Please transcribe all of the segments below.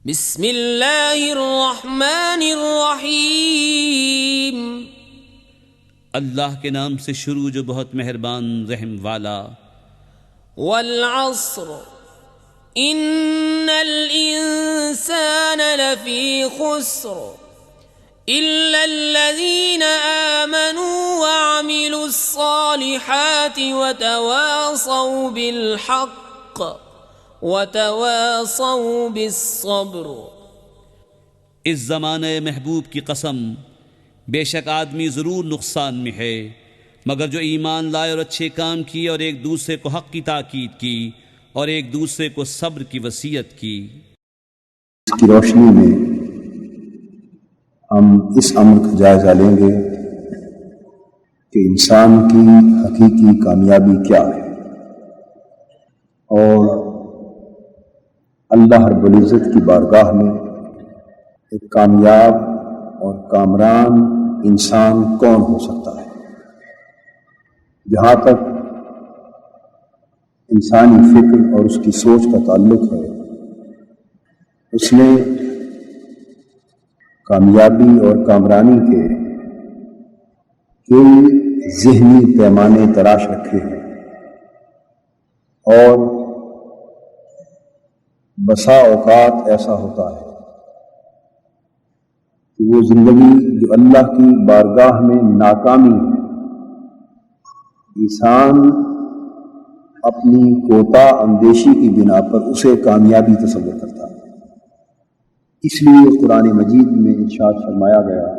بسم اللہ الرحمن الرحیم، اللہ کے نام سے شروع جو بہت مہربان رحم والا۔ والعصر ان الانسان لفی خسر الا الذین آمنوا وعملوا الصالحات وتواصوا بالحق وتواصوا بالصبر۔ اس زمانے محبوب کی قسم، بے شک آدمی ضرور نقصان میں ہے مگر جو ایمان لائے اور اچھے کام کیے اور ایک دوسرے کو حق کی تاکید کی اور ایک دوسرے کو صبر کی وصیت کی۔ اس کی روشنی میں ہم اس امر کا جائزہ لیں گے کہ انسان کی حقیقی کامیابی کیا ہے اور اللہ رب العزت کی بارگاہ میں ایک کامیاب اور کامران انسان کون ہو سکتا ہے۔ جہاں تک انسانی فکر اور اس کی سوچ کا تعلق ہے، اس نے کامیابی اور کامرانی کے کئی ذہنی پیمانے تراش رکھے ہیں اور بسا اوقات ایسا ہوتا ہے کہ وہ زندگی جو اللہ کی بارگاہ میں ناکامی ہے، انسان اپنی کوتا اندیشی کی بنا پر اسے کامیابی تصور کرتا ہے۔ اس لیے قرآن مجید میں ارشاد فرمایا گیا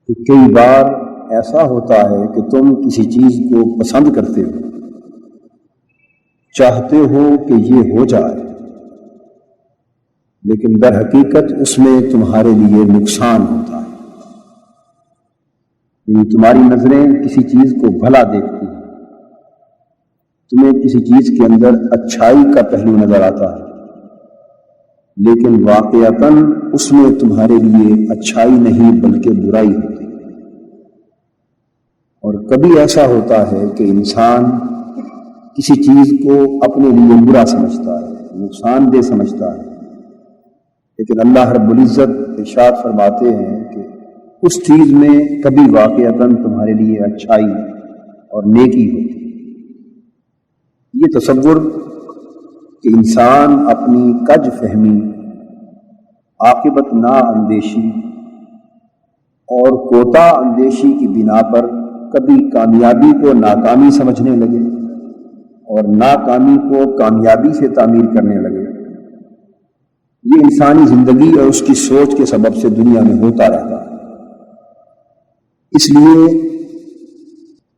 کہ کئی بار ایسا ہوتا ہے کہ تم کسی چیز کو پسند کرتے ہو، چاہتے ہو کہ یہ ہو جائے، لیکن در حقیقت اس میں تمہارے لیے نقصان ہوتا ہے۔ یعنی تمہاری نظریں کسی چیز کو بھلا دیکھتی ہیں، تمہیں کسی چیز کے اندر اچھائی کا پہلو نظر آتا ہے، لیکن واقعتاً اس میں تمہارے لیے اچھائی نہیں بلکہ برائی ہوتی ہے۔ اور کبھی ایسا ہوتا ہے کہ انسان کسی چیز کو اپنے لیے برا سمجھتا ہے، نقصان دہ سمجھتا ہے، لیکن اللہ رب العزت ارشاد فرماتے ہیں کہ اس چیز میں کبھی واقعتاً تمہارے لیے اچھائی اور نیکی ہوتی ہے۔ یہ تصور کہ انسان اپنی کج فہمی، عاقبت نا اندیشی اور کوتا اندیشی کی بنا پر کبھی کامیابی کو ناکامی سمجھنے لگے اور ناکامی کو کامیابی سے تعمیر کرنے لگے، یہ انسانی زندگی اور اس کی سوچ کے سبب سے دنیا میں ہوتا رہتا ہے۔ اس لیے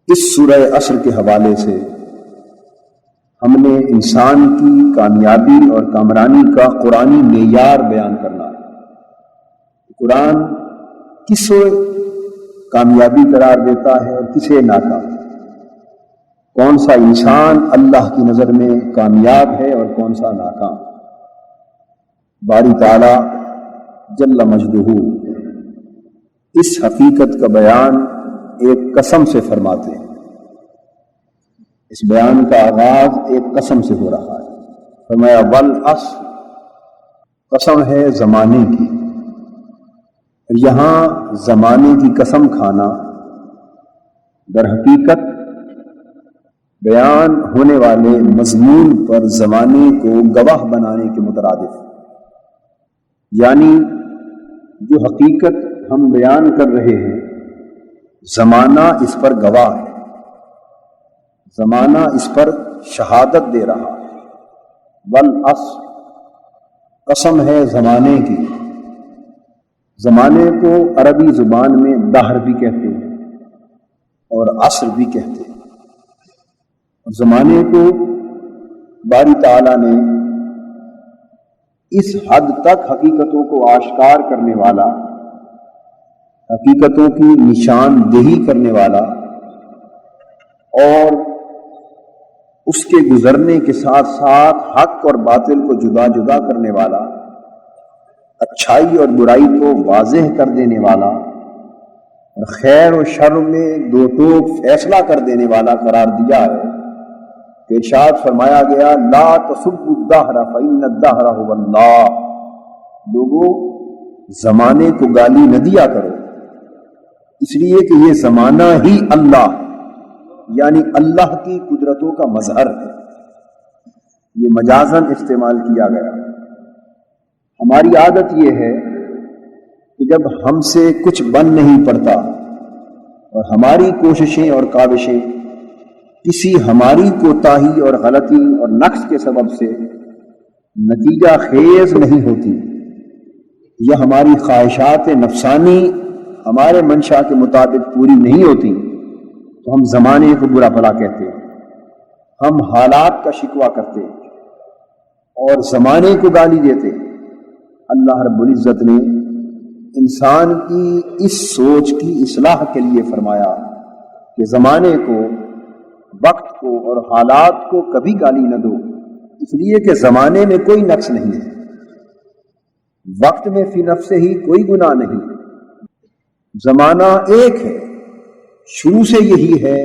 اس سورہ عصر کے حوالے سے ہم نے انسان کی کامیابی اور کامرانی کا قرآنی معیار بیان کرنا ہے۔ قرآن کسے کامیابی قرار دیتا ہے اور کسے ناکام، کون سا انسان اللہ کی نظر میں کامیاب ہے اور کون سا ناکام۔ باری تعالی جل مجدہ اس حقیقت کا بیان ایک قسم سے فرماتے ہیں۔ اس بیان کا آغاز ایک قسم سے ہو رہا ہے۔ فرمایا والعصر، قسم ہے زمانے کی۔ یہاں زمانے کی قسم کھانا در حقیقت بیان ہونے والے مضمون پر زمانے کو گواہ بنانے کے مترادف، یعنی جو حقیقت ہم بیان کر رہے ہیں زمانہ اس پر گواہ ہے، زمانہ اس پر شہادت دے رہا ہے۔ والعصر، قسم ہے زمانے کی۔ زمانے کو عربی زبان میں دہر بھی کہتے ہیں اور عصر بھی کہتے ہیں۔ اور زمانے کو باری تعالیٰ نے اس حد تک حقیقتوں کو آشکار کرنے والا، حقیقتوں کی نشاندہی کرنے والا اور اس کے گزرنے کے ساتھ ساتھ حق اور باطل کو جدا جدا کرنے والا، اچھائی اور برائی کو واضح کر دینے والا اور خیر و شر میں دو ٹوک فیصلہ کر دینے والا قرار دیا ہے۔ کہ ارشاد فرمایا گیا لا تسبوا الدہر فإن الدہر هو اللہ، لوگوں زمانے کو گالی نہ دیا کرو، اس لیے کہ یہ زمانہ ہی اللہ یعنی اللہ کی قدرتوں کا مظہر ہے۔ یہ مجازاً استعمال کیا گیا۔ ہماری عادت یہ ہے کہ جب ہم سے کچھ بن نہیں پڑتا اور ہماری کوششیں اور کاوشیں کسی ہماری کوتاہی اور غلطی اور نقص کے سبب سے نتیجہ خیز نہیں ہوتی یا ہماری خواہشات نفسانی ہمارے منشا کے مطابق پوری نہیں ہوتی، تو ہم زمانے کو برا بھلا کہتے ہیں، ہم حالات کا شکوہ کرتے اور زمانے کو گالی دیتے۔ اللہ رب العزت نے انسان کی اس سوچ کی اصلاح کے لیے فرمایا کہ زمانے کو، وقت کو اور حالات کو کبھی گالی نہ دو، اس لیے کہ زمانے میں کوئی نقص نہیں ہے، وقت میں فی نفس ہی کوئی گناہ نہیں، زمانہ ایک ہے، شروع سے یہی ہے،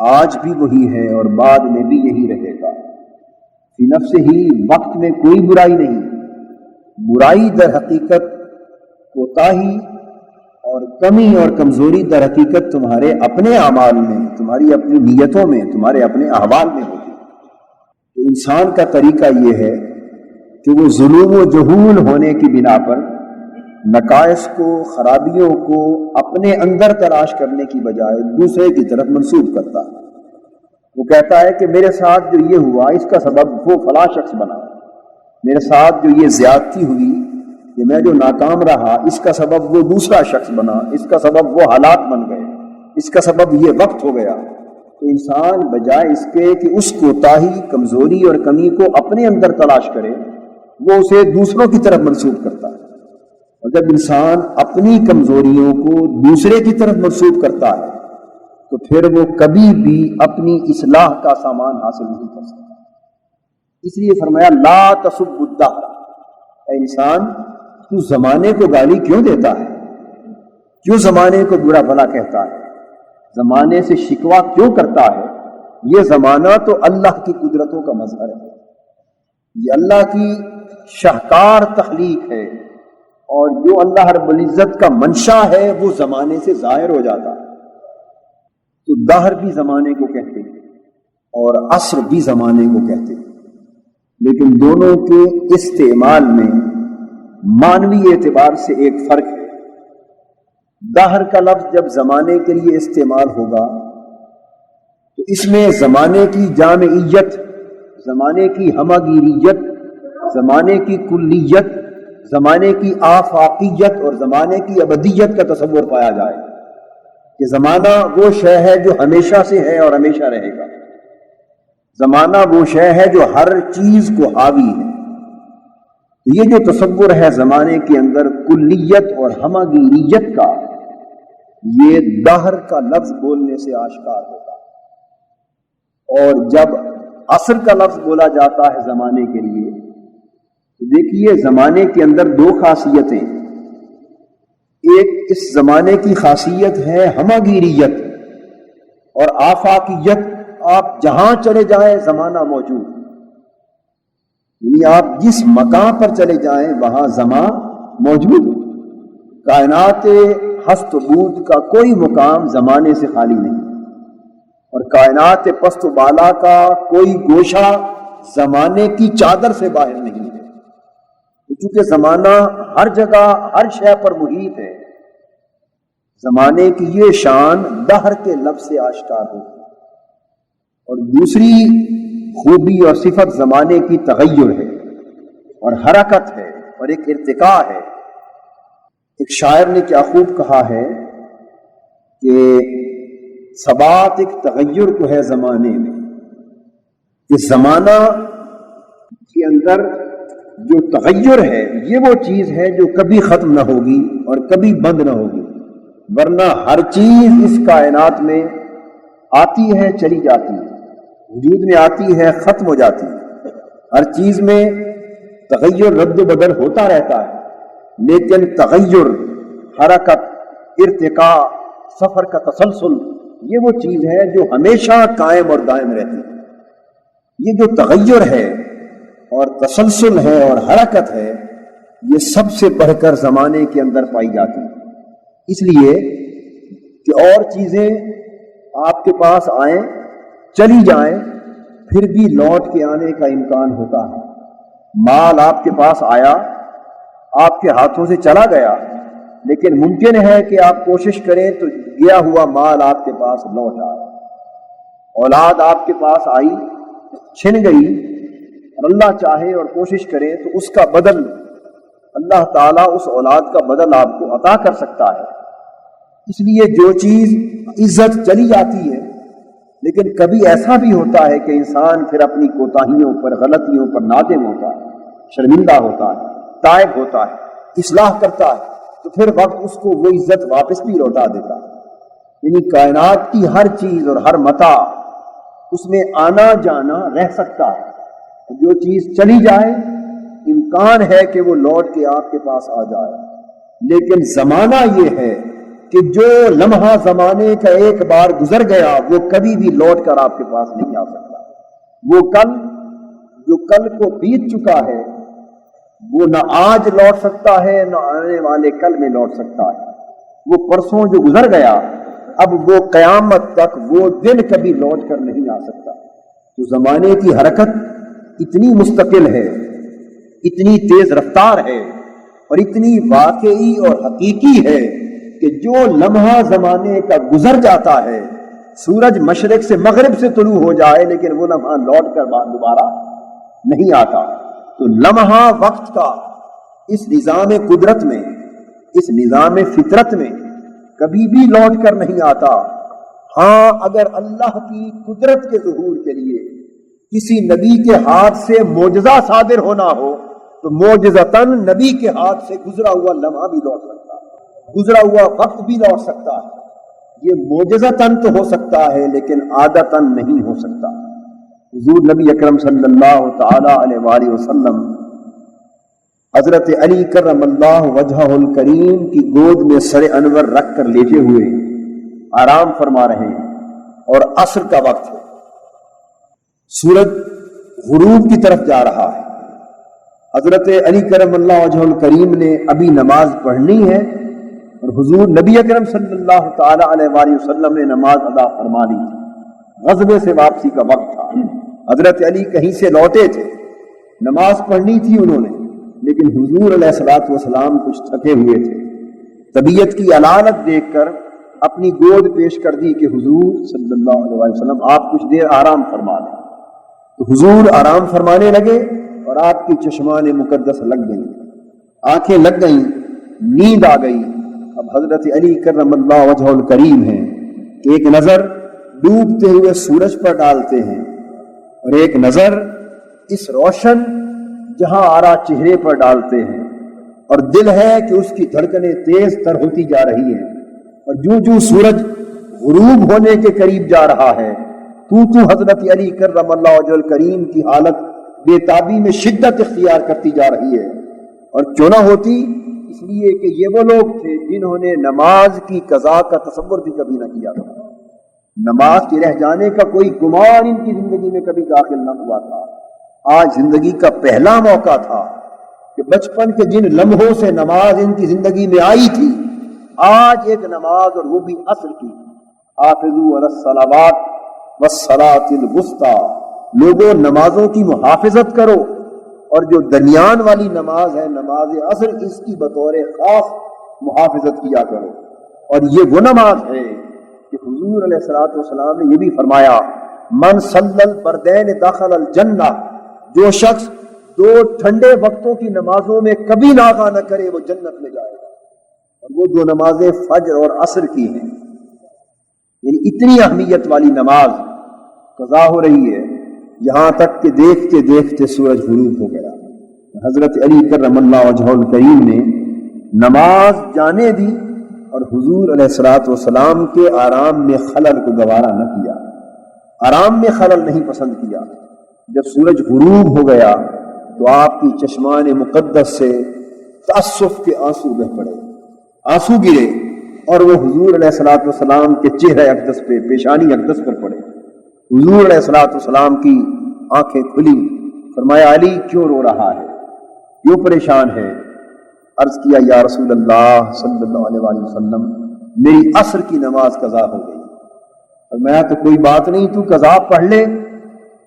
آج بھی وہی ہے اور بعد میں بھی یہی رہے گا۔ فی نفس ہی وقت میں کوئی برائی نہیں، برائی در حقیقت کوتاہی اور کمی اور کمزوری در حقیقت تمہارے اپنے اعمال میں، تمہاری اپنی نیتوں میں، تمہارے اپنے احوال میں ہوگی۔ تو انسان کا طریقہ یہ ہے کہ وہ ظلم و جہول ہونے کی بنا پر نقائص کو، خرابیوں کو اپنے اندر تلاش کرنے کی بجائے دوسرے کی طرف منسوب کرتا ہے۔ وہ کہتا ہے کہ میرے ساتھ جو یہ ہوا اس کا سبب وہ فلاں شخص بنا، میرے ساتھ جو یہ زیادتی ہوئی، کہ میں جو ناکام رہا اس کا سبب وہ دوسرا شخص بنا، اس کا سبب وہ حالات بن گئے، اس کا سبب یہ وقت ہو گیا۔ تو انسان بجائے اس کے کہ اس کوتاہی، کمزوری اور کمی کو اپنے اندر تلاش کرے، وہ اسے دوسروں کی طرف منسوب کرتا ہے۔ اور جب انسان اپنی کمزوریوں کو دوسرے کی طرف منسوب کرتا ہے تو پھر وہ کبھی بھی اپنی اصلاح کا سامان حاصل نہیں کر سکتا۔ اس لیے فرمایا لا تسب الدہر، اے انسان تو زمانے کو گالی کیوں دیتا ہے، کیوں زمانے کو برا بھلا کہتا ہے، زمانے سے شکوہ کیوں کرتا ہے؟ یہ زمانہ تو اللہ کی قدرتوں کا مظہر ہے، یہ اللہ کی شاہکار تخلیق ہے، اور جو اللہ رب العزت کا منشا ہے وہ زمانے سے ظاہر ہو جاتا ہے۔ تو دہر بھی زمانے کو کہتے ہیں اور عصر بھی زمانے کو کہتے ہیں، لیکن دونوں کے استعمال میں معنوی اعتبار سے ایک فرق ہے۔ دہر کا لفظ جب زمانے کے لیے استعمال ہوگا تو اس میں زمانے کی جامعیت، زمانے کی ہمگیریت، زمانے کی کلیت، زمانے کی آفاقیت اور زمانے کی ابدیت کا تصور پایا جائے کہ زمانہ وہ شے ہے جو ہمیشہ سے ہے اور ہمیشہ رہے گا، زمانہ وہ شے ہے جو ہر چیز کو حاوی ہے۔ یہ جو تصور ہے زمانے کے اندر کلیت اور ہمگیریت کا، یہ دہر کا لفظ بولنے سے آشکار ہوتا ہے۔ اور جب عصر کا لفظ بولا جاتا ہے زمانے کے لیے تو دیکھیے زمانے کے اندر دو خاصیتیں، ایک اس زمانے کی خاصیت ہے ہمگیریت اور آفاقیت، آپ جہاں چلے جائیں زمانہ موجود، یعنی آپ جس مقام پر چلے جائیں وہاں زمان موجود۔ کائنات ہست و بود کا کوئی مقام زمانے سے خالی نہیں، اور کائنات پست و بالا کا کوئی گوشہ زمانے کی چادر سے باہر نہیں ہے، چونکہ زمانہ ہر جگہ ہر شے پر محیط ہے۔ زمانے کی یہ شان دہر کے لفظ سے آشکار ہوتی ہے۔ اور دوسری خوبی اور صفت زمانے کی تغیر ہے اور حرکت ہے اور ایک ارتقاء ہے۔ ایک شاعر نے کیا خوب کہا ہے کہ ثبات ایک تغیر کو ہے زمانے میں، کہ زمانہ کے اندر جو تغیر ہے یہ وہ چیز ہے جو کبھی ختم نہ ہوگی اور کبھی بند نہ ہوگی، ورنہ ہر چیز اس کائنات میں آتی ہے چلی جاتی ہے، وجود میں آتی ہے ختم ہو جاتی ہے، ہر چیز میں تغیر رد و بدل ہوتا رہتا ہے، لیکن تغیر، حرکت، ارتقاء، سفر کا تسلسل، یہ وہ چیز ہے جو ہمیشہ قائم اور دائم رہتی ہے۔ یہ جو تغیر ہے اور تسلسل ہے اور حرکت ہے، یہ سب سے بڑھ کر زمانے کے اندر پائی جاتی ہے، اس لیے کہ اور چیزیں آپ کے پاس آئیں چلی جائیں پھر بھی لوٹ کے آنے کا امکان ہوتا ہے۔ مال آپ کے پاس آیا، آپ کے ہاتھوں سے چلا گیا، لیکن ممکن ہے کہ آپ کوشش کریں تو گیا ہوا مال آپ کے پاس لوٹ آئے۔ اولاد آپ کے پاس آئی، چھن گئی، اور اللہ چاہے اور کوشش کرے تو اس کا بدل اللہ تعالیٰ اس اولاد کا بدل آپ کو عطا کر سکتا ہے۔ اس لیے جو چیز عزت چلی جاتی ہے، لیکن کبھی ایسا بھی ہوتا ہے کہ انسان پھر اپنی کوتاہیوں پر، غلطیوں پر نادم ہوتا ہے، شرمندہ ہوتا ہے، تائب ہوتا ہے، اصلاح کرتا ہے، تو پھر وقت اس کو وہ عزت واپس بھی لوٹا دیتا ہے۔ یعنی کائنات کی ہر چیز اور ہر متاع اس میں آنا جانا رہ سکتا ہے، جو چیز چلی جائے امکان ہے کہ وہ لوٹ کے آپ کے پاس آ جائے، لیکن زمانہ یہ ہے کہ جو لمحہ زمانے کا ایک بار گزر گیا وہ کبھی بھی لوٹ کر آپ کے پاس نہیں آ سکتا۔ وہ کل جو کل کو بیت چکا ہے وہ نہ آج لوٹ سکتا ہے نہ آنے والے کل میں لوٹ سکتا ہے۔ وہ پرسوں جو گزر گیا اب وہ قیامت تک وہ دن کبھی لوٹ کر نہیں آ سکتا۔ تو زمانے کی حرکت اتنی مستقل ہے، اتنی تیز رفتار ہے اور اتنی واقعی اور حقیقی ہے کہ جو لمحہ زمانے کا گزر جاتا ہے، سورج مشرق سے مغرب سے طلوع ہو جائے لیکن وہ لمحہ لوٹ کر دوبارہ نہیں آتا۔ تو لمحہ وقت کا اس نظام قدرت میں، اس نظام فطرت میں کبھی بھی لوٹ کر نہیں آتا۔ ہاں اگر اللہ کی قدرت کے ظہور کے لیے کسی نبی کے ہاتھ سے معجزہ صادر ہونا ہو تو معجزتاً نبی کے ہاتھ سے گزرا ہوا لمحہ بھی لوٹ سکتا ہے، گزرا ہوا وقت بھی لوٹ سکتا ہے۔ یہ معجزتاً تو ہو سکتا ہے لیکن عادتاً نہیں ہو سکتا۔ حضور نبی اکرم صلی اللہ تعالی علیہ وآلہ وسلم حضرت علی کرم اللہ وجہہ الکریم کی گود میں سر انور رکھ کر لیٹے ہوئے آرام فرما رہے ہیں، اور عصر کا وقت ہے، سورج غروب کی طرف جا رہا ہے۔ حضرت علی کرم اللہ وجہہ الکریم نے ابھی نماز پڑھنی ہے اور حضور نبی اکرم صلی اللہ تعالی علیہ وآلہ وسلم نے نماز ادا فرما لی تھی۔ غزوے سے واپسی کا وقت تھا، حضرت علی کہیں سے لوٹے تھے، نماز پڑھنی تھی انہوں نے، لیکن حضور علیہ الصلوۃ والسلام کچھ تھکے ہوئے تھے۔ طبیعت کی علالت دیکھ کر اپنی گود پیش کر دی کہ حضور صلی اللہ علیہ وسلم آپ کچھ دیر آرام فرما لیں۔ تو حضور آرام فرمانے لگے اور آپ کی چشمان مقدس لگ گئیں، آنکھیں لگ گئیں، نیند آ گئی۔ اب حضرت علی کرم اللہ وجہہ الکریم ہیں کہ ایک نظر ڈوبتے ہوئے سورج پر ڈالتے ہیں اور ایک نظر اس روشن جہاں آرا چہرے پر ڈالتے ہیں، اور دل ہے کہ اس کی دھڑکنیں تیز تر ہوتی جا رہی ہیں، اور جو سورج غروب ہونے کے قریب جا رہا ہے تو حضرت علی کرم اللہ وجہہ الکریم کی حالت بے تابی میں شدت اختیار کرتی جا رہی ہے۔ اور کیوں نہ ہوتی، اس لیے کہ یہ وہ لوگ تھے جنہوں نے نماز کی قضا کا تصور بھی کبھی نہ کیا تھا، نماز کے رہ جانے کا کوئی گمان ان کی زندگی میں کبھی داخل نہ ہوا تھا۔ آج زندگی کا پہلا موقع تھا کہ بچپن کے جن لمحوں سے نماز ان کی زندگی میں آئی تھی، آج ایک نماز اور وہ بھی عصر کی، حافظوا علی الصلوات والصلاۃ الوسطی، لوگوں نمازوں کی محافظت کرو، اور جو درمیان والی نماز ہے نماز عصر، اس کی بطور خاص محافظت کیا کرو۔ اور یہ وہ نماز ہے کہ حضور علیہ الصلوۃ والسلام نے یہ بھی فرمایا، من صلی البردین دخل الجنہ، جو شخص دو ٹھنڈے وقتوں کی نمازوں میں کبھی ناغہ نہ کرے وہ جنت میں جائے گا، اور وہ دو نمازیں فجر اور عصر کی ہیں۔ یعنی اتنی اہمیت والی نماز قضا ہو رہی ہے، یہاں تک کہ دیکھتے دیکھتے سورج غروب ہو گیا۔ حضرت علی کرم اللہ وجہہ الکریم نے نماز جانے دی اور حضور علیہ الصلوۃ والسلام کے آرام میں خلل کو گوارا نہ کیا، آرام میں خلل نہیں پسند کیا۔ جب سورج غروب ہو گیا تو آپ کی چشمان مقدس سے تأسف کے آنسو بہ پڑے، آنسو گرے، اور وہ حضور علیہ الصلوۃ والسلام کے چہرے اقدس پہ، پیشانی اقدس پر پڑے۔ حضور علیہ الصلوۃ والسلام کی آنکھیں کھلی، فرمایا علی کیوں رو رہا ہے، کیوں پریشان ہے؟ عرض کیا یا رسول اللہ صلی اللہ علیہ وآلہ وسلم میری عصر کی نماز قضا ہو گئی۔ فرمایا تو کوئی بات نہیں، تو قضا پڑھ لے،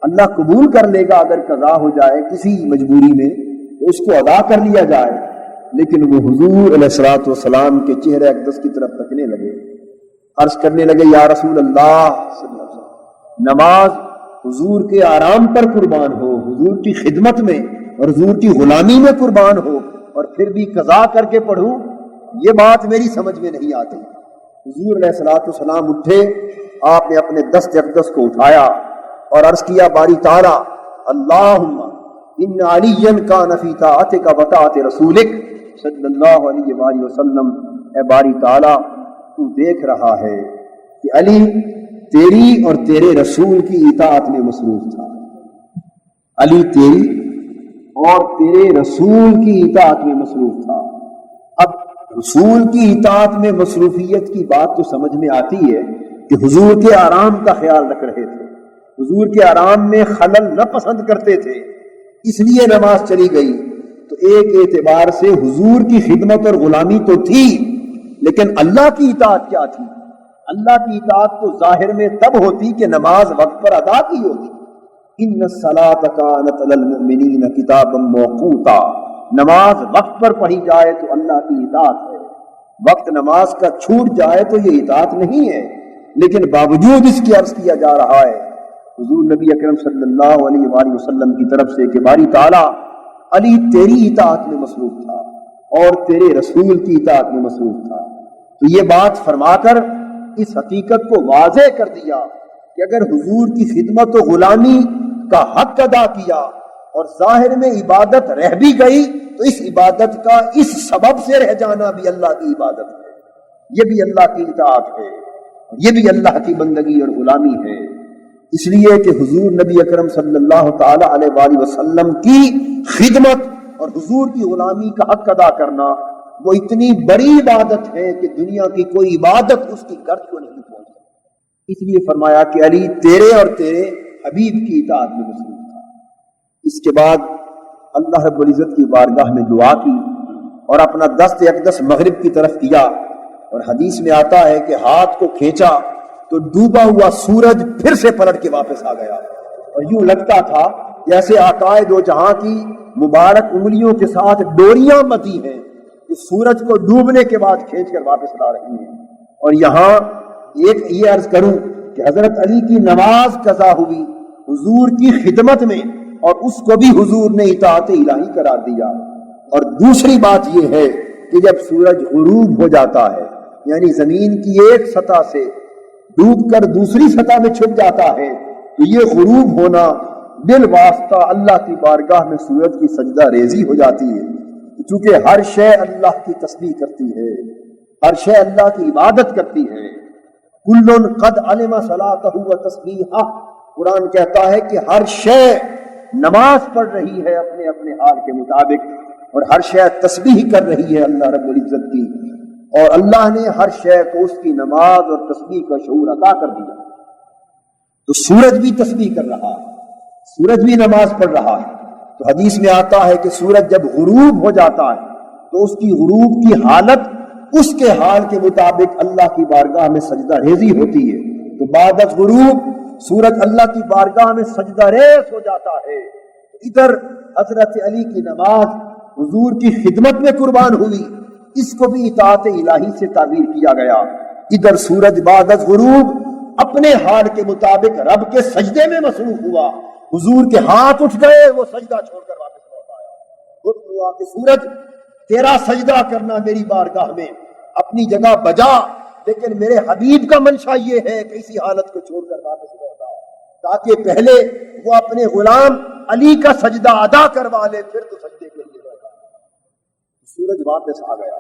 اللہ قبول کر لے گا اگر قضا ہو جائے کسی مجبوری میں تو اس کو ادا کر لیا جائے۔ لیکن وہ حضور علیہ الصلوۃ والسلام کے چہرے اقدس کی طرف تکنے لگے، عرض کرنے لگے یا رسول اللہ صلی اللہ علیہ وسلم نماز حضور کے آرام پر قربان ہو، حضور کی خدمت میں اور حضور کی غلامی میں قربان ہو، اور پھر بھی قضا کر کے پڑھوں، یہ بات میری سمجھ میں نہیں آتی۔ حضور علیہ الصلوۃ والسلام اٹھے، آپ نے اپنے دست اقدس کو اٹھایا اور عرض کیا باری تعالی اللہم ان علی کان فی طاعتک و طاعت رسولک صلی اللہ علیہ وآلہ وسلم، اے باری تعالی تو دیکھ رہا ہے کہ علی تیری اور تیرے رسول کی اطاعت میں مصروف تھا، علی تیری اور تیرے رسول کی اطاعت میں مصروف تھا۔ اب رسول کی اطاعت میں مصروفیت کی بات تو سمجھ میں آتی ہے کہ حضور کے آرام کا خیال رکھ رہے تھے، حضور کے آرام میں خلل نہ پسند کرتے تھے، اس لیے نماز چلی گئی۔ تو ایک اعتبار سے حضور کی خدمت اور غلامی تو تھی، لیکن اللہ کی اطاعت کیا تھی؟ اللہ کی اطاعت تو ظاہر میں تب ہوتی کہ نماز وقت پر ادا کی ہوتی۔ ان الصلاۃ کانت علی المؤمنین کتابا موقوتا، نماز وقت پر پڑھی جائے تو اللہ کی اطاعت ہے، وقت نماز کا چھوٹ جائے تو یہ اطاعت نہیں ہے۔ لیکن باوجود اس کی عرض کیا جا رہا ہے حضور نبی اکرم صلی اللہ علیہ وآلہ وسلم کی طرف سے کہ باری تعالی علی تیری اطاعت میں مصروف تھا اور تیرے رسول کی اطاعت میں مصروف تھا۔ تو یہ بات فرما کر اس حقیقت کو واضح کر دیا کہ اگر حضور کی خدمت و غلامی کا حق ادا کیا اور ظاہر میں عبادت رہ بھی گئی تو اس عبادت کا اس سبب سے رہ جانا بھی اللہ کی عبادت ہے، یہ بھی اللہ کی اطاعت ہے، یہ بھی اللہ کی بندگی اور غلامی ہے۔ اس لیے کہ حضور نبی اکرم صلی اللہ تعالی علیہ وآلہ وسلم کی خدمت اور حضور کی غلامی کا حق ادا کرنا وہ اتنی بڑی عبادت ہے کہ دنیا کی کوئی عبادت اس کی گرد کو نہیں پہنچ سکتی۔ اس لیے فرمایا کہ علی تیرے اور تیرے حبیب کی اطاعت میں مصروف تھا۔ اس کے بعد اللہ رب العزت کی بارگاہ میں دعا کی اور اپنا دست اقدس مغرب کی طرف کیا، اور حدیث میں آتا ہے کہ ہاتھ کو کھینچا تو ڈوبا ہوا سورج پھر سے پلٹ کے واپس آ گیا، اور یوں لگتا تھا جیسے آقائے دو جہاں کی مبارک انگلیوں کے ساتھ ڈوریاں متی ہیں، اس سورج کو ڈوبنے کے بعد کھینچ کر واپس لا رہی ہیں۔ اور یہاں ایک یہ عرض کروں کہ حضرت علی کی نماز قضا ہوئی حضور کی خدمت میں، اور اس کو بھی حضور نے اطاعت الہی قرار دیا۔ اور دوسری بات یہ ہے کہ جب سورج غروب ہو جاتا ہے، یعنی زمین کی ایک سطح سے ڈوب کر دوسری سطح میں چھپ جاتا ہے، تو یہ غروب ہونا بالواسطہ اللہ کی بارگاہ میں سورج کی سجدہ ریزی ہو جاتی ہے، چونکہ ہر شے اللہ کی تسبیح کرتی ہے، ہر شے اللہ کی عبادت کرتی ہے۔ کل قد علم صلاتہ و تسبیحہ، قرآن کہتا ہے کہ ہر شے نماز پڑھ رہی ہے اپنے اپنے حال کے مطابق، اور ہر شے تسبیح کر رہی ہے اللہ رب العزت کی، اور اللہ نے ہر شے کو اس کی نماز اور تسبیح کا شعور عطا کر دیا۔ تو سورج بھی تسبیح کر رہا ہے، سورج بھی نماز پڑھ رہا ہے۔ تو حدیث میں آتا ہے کہ سورج جب غروب ہو جاتا ہے تو اس کی غروب کی حالت اس کے حال کے مطابق اللہ کی بارگاہ میں سجدہ ریزی ہوتی ہے۔ تو بعد از غروب سورج اللہ کی بارگاہ میں سجدہ ریز ہو جاتا ہے۔ ادھر حضرت علی کی نماز حضور کی خدمت میں قربان ہوئی، اس کو بھی اطاعت الہی سے تعبیر کیا گیا۔ ادھر سورج بعد از غروب اپنے حال کے مطابق رب کے سجدے میں مصروف ہوا، حضور کے ہاتھ اٹھ گئے، وہ سجدہ چھوڑ کر واپس لوٹ آیا۔ حکم ہوا کہ سورج تیرا سجدہ کرنا میری بارگاہ میں اپنی جگہ بجا، لیکن میرے حبیب کا منشا یہ ہے کہ اسی حالت کو چھوڑ کر واپس لوٹ آ، تاکہ پہلے وہ اپنے غلام علی کا سجدہ ادا کروا لے، پھر تو سجدے کے لیے لوٹ آ۔ سورج واپس آ گیا۔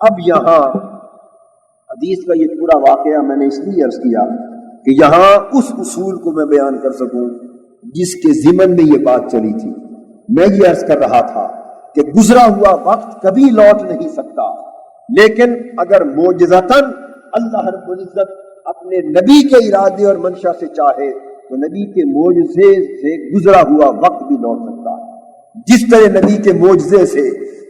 اب یہاں حدیث کا یہ پورا واقعہ میں نے اس لیے عرض کیا کہ یہاں اس اصول کو میں بیان کر سکوں جس کے ضمن میں یہ بات چلی تھی۔ میں یہ عرض کر رہا تھا کہ گزرا ہوا وقت کبھی لوٹ نہیں سکتا، لیکن اگر معجزتاً اللہ رب العزت اپنے نبی کے ارادے اور منشا سے چاہے تو نبی کے معجزے سے گزرا ہوا وقت بھی لوٹ سکتا ہے۔ جس طرح نبی کے معجزے سے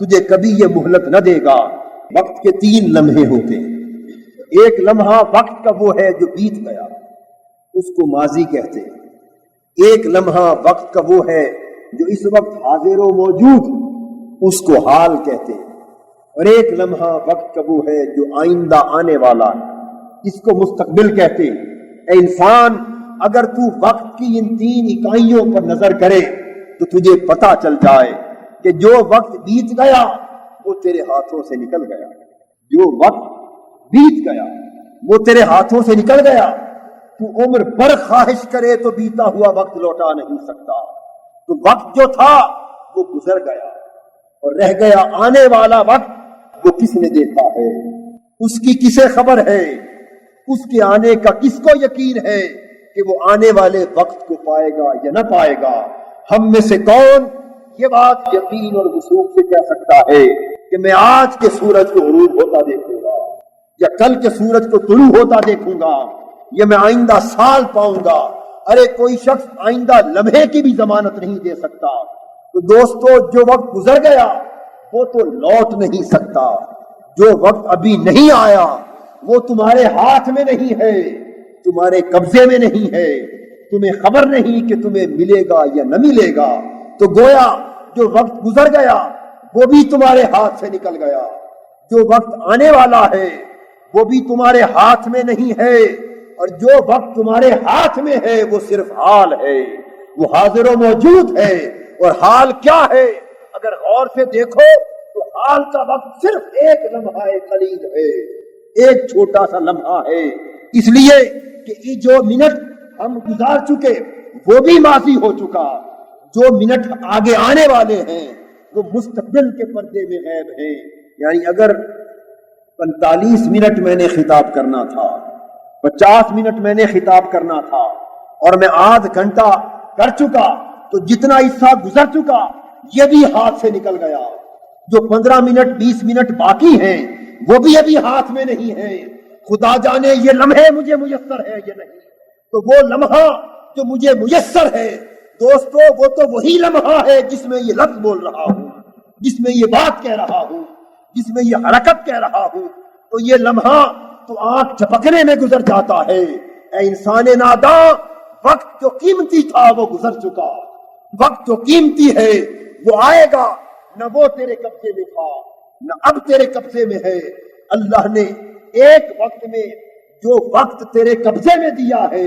تجھے کبھی یہ مہلت نہ دے گا۔ وقت کے 3 لمحے ہوتے ہیں۔ ایک لمحہ وقت کا وہ ہے جو بیت گیا، اس کو ماضی کہتے ہیں۔ ایک لمحہ وقت کا وہ ہے جو اس وقت حاضر و موجود، اس کو حال کہتے ہیں۔ اور ایک لمحہ وقت کا وہ ہے جو آئندہ آنے والا ہے، اس کو مستقبل کہتے ہیں۔ اے انسان، اگر تو وقت کی ان 3 اکائیوں پر نظر کرے تو تجھے پتا چل جائے کہ جو وقت بیت گیا وہ تیرے ہاتھوں سے نکل گیا۔ جو وقت بیت گیا وہ تیرے ہاتھوں سے نکل گیا۔ تو عمر بھر خواہش کرے تو بیتا ہوا وقت لوٹا نہیں سکتا۔ تو وقت جو تھا وہ گزر گیا، اور رہ گیا آنے والا وقت، وہ کس نے دیکھا ہے؟ اس کی کسے خبر ہے؟ اس کے آنے کا کس کو یقین ہے کہ وہ آنے والے وقت کو پائے گا یا نہ پائے گا؟ ہم میں سے کون یہ بات یقین اور وثوق سے کہہ سکتا ہے کہ میں آج کے سورج کو غروب ہوتا دیکھوں گا، یا کل کے سورج کو طلوع ہوتا دیکھوں گا، یا میں آئندہ سال پاؤں گا؟ ارے کوئی شخص آئندہ لمحے کی بھی ضمانت نہیں دے سکتا۔ تو دوستو، جو وقت گزر گیا وہ تو لوٹ نہیں سکتا۔ جو وقت ابھی نہیں آیا وہ تمہارے ہاتھ میں نہیں ہے، تمہارے قبضے میں نہیں ہے، تمہیں خبر نہیں کہ تمہیں ملے گا یا نہ ملے گا۔ تو گویا جو وقت گزر گیا وہ بھی تمہارے ہاتھ سے نکل گیا۔ جو وقت آنے والا ہے وہ بھی تمہارے ہاتھ میں نہیں ہے، اور جو وقت تمہارے ہاتھ میں ہے وہ صرف حال ہے، وہ حاضر و موجود ہے۔ اور حال کیا ہے؟ اگر غور سے دیکھو تو حال کا وقت صرف ایک لمحہ قلیل ہے، ایک چھوٹا سا لمحہ ہے۔ اس لیے کہ یہ جو منٹ ہم گزار چکے وہ بھی ماضی ہو چکا، جو منٹ آگے آنے والے ہیں وہ مستقبل کے پردے میں غائب ہیں۔ یعنی اگر 45 منٹ میں نے خطاب کرنا تھا، 50 منٹ میں نے خطاب کرنا تھا، اور میں آدھ گھنٹہ کر چکا، تو جتنا حصہ گزر چکا یہ بھی ہاتھ سے نکل گیا۔ جو 15 منٹ 20 منٹ باقی ہیں وہ بھی ابھی ہاتھ میں نہیں ہے۔ خدا جانے یہ لمحے مجھے میسر ہے یا نہیں۔ تو وہ لمحہ جو مجھے میسر ہے دوستو، وہ تو وہی لمحہ ہے جس میں یہ لفظ بول رہا ہوں، جس میں یہ بات کہہ رہا ہوں، جس میں یہ حرکت کہہ رہا ہوں۔ تو یہ لمحہ تو آنکھ جھپکنے میں گزر جاتا ہے۔ اے انسان ناداں، وقت جو قیمتی تھا وہ گزر چکا۔ وقت جو قیمتی ہے وہ آئے گا، نہ وہ تیرے قبضے میں تھا نہ اب تیرے قبضے میں ہے۔ اللہ نے ایک وقت میں جو وقت تیرے قبضے میں دیا ہے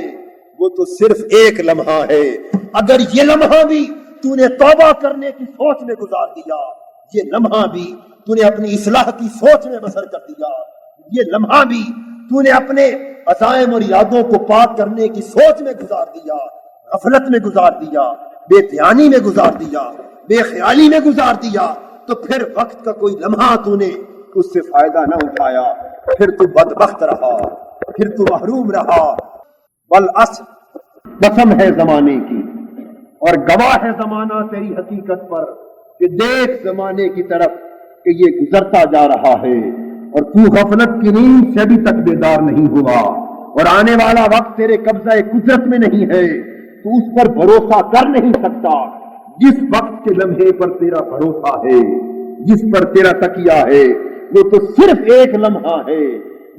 وہ تو صرف ایک لمحہ ہے۔ اگر یہ لمحہ بھی تو نے توبہ کرنے کی سوچ میں گزار دیا، یہ لمحہ بھی تو نے اپنی اصلاح کی سوچ میں بسر کر دیا، یہ لمحہ بھی تو نے اپنے عزائم اور ارادوں کو پاک کرنے کی سوچ میں گزار دیا، غفلت میں گزار دیا، بے دھیانی میں گزار دیا، بے خیالی میں گزار دیا، تو پھر وقت کا کوئی لمحہ تو نے اس سے فائدہ نہ اٹھایا، پھر تو بدبخت رہا، پھر تو محروم رہا۔ بالعصر، قسم ہے زمانے کی، اور گواہ ہے زمانہ تیری حقیقت پر، کہ دیکھ زمانے کی طرف کہ یہ گزرتا جا رہا ہے، اور تو غفلت کی نیند سے بھی تک بیدار نہیں ہوا، اور آنے والا وقت تیرے قبضہ قدرت میں نہیں ہے، تو اس پر بھروسہ کر نہیں سکتا۔ جس وقت کے لمحے پر تیرا بھروسہ ہے، جس پر تیرا تکیہ ہے، وہ تو صرف ایک لمحہ ہے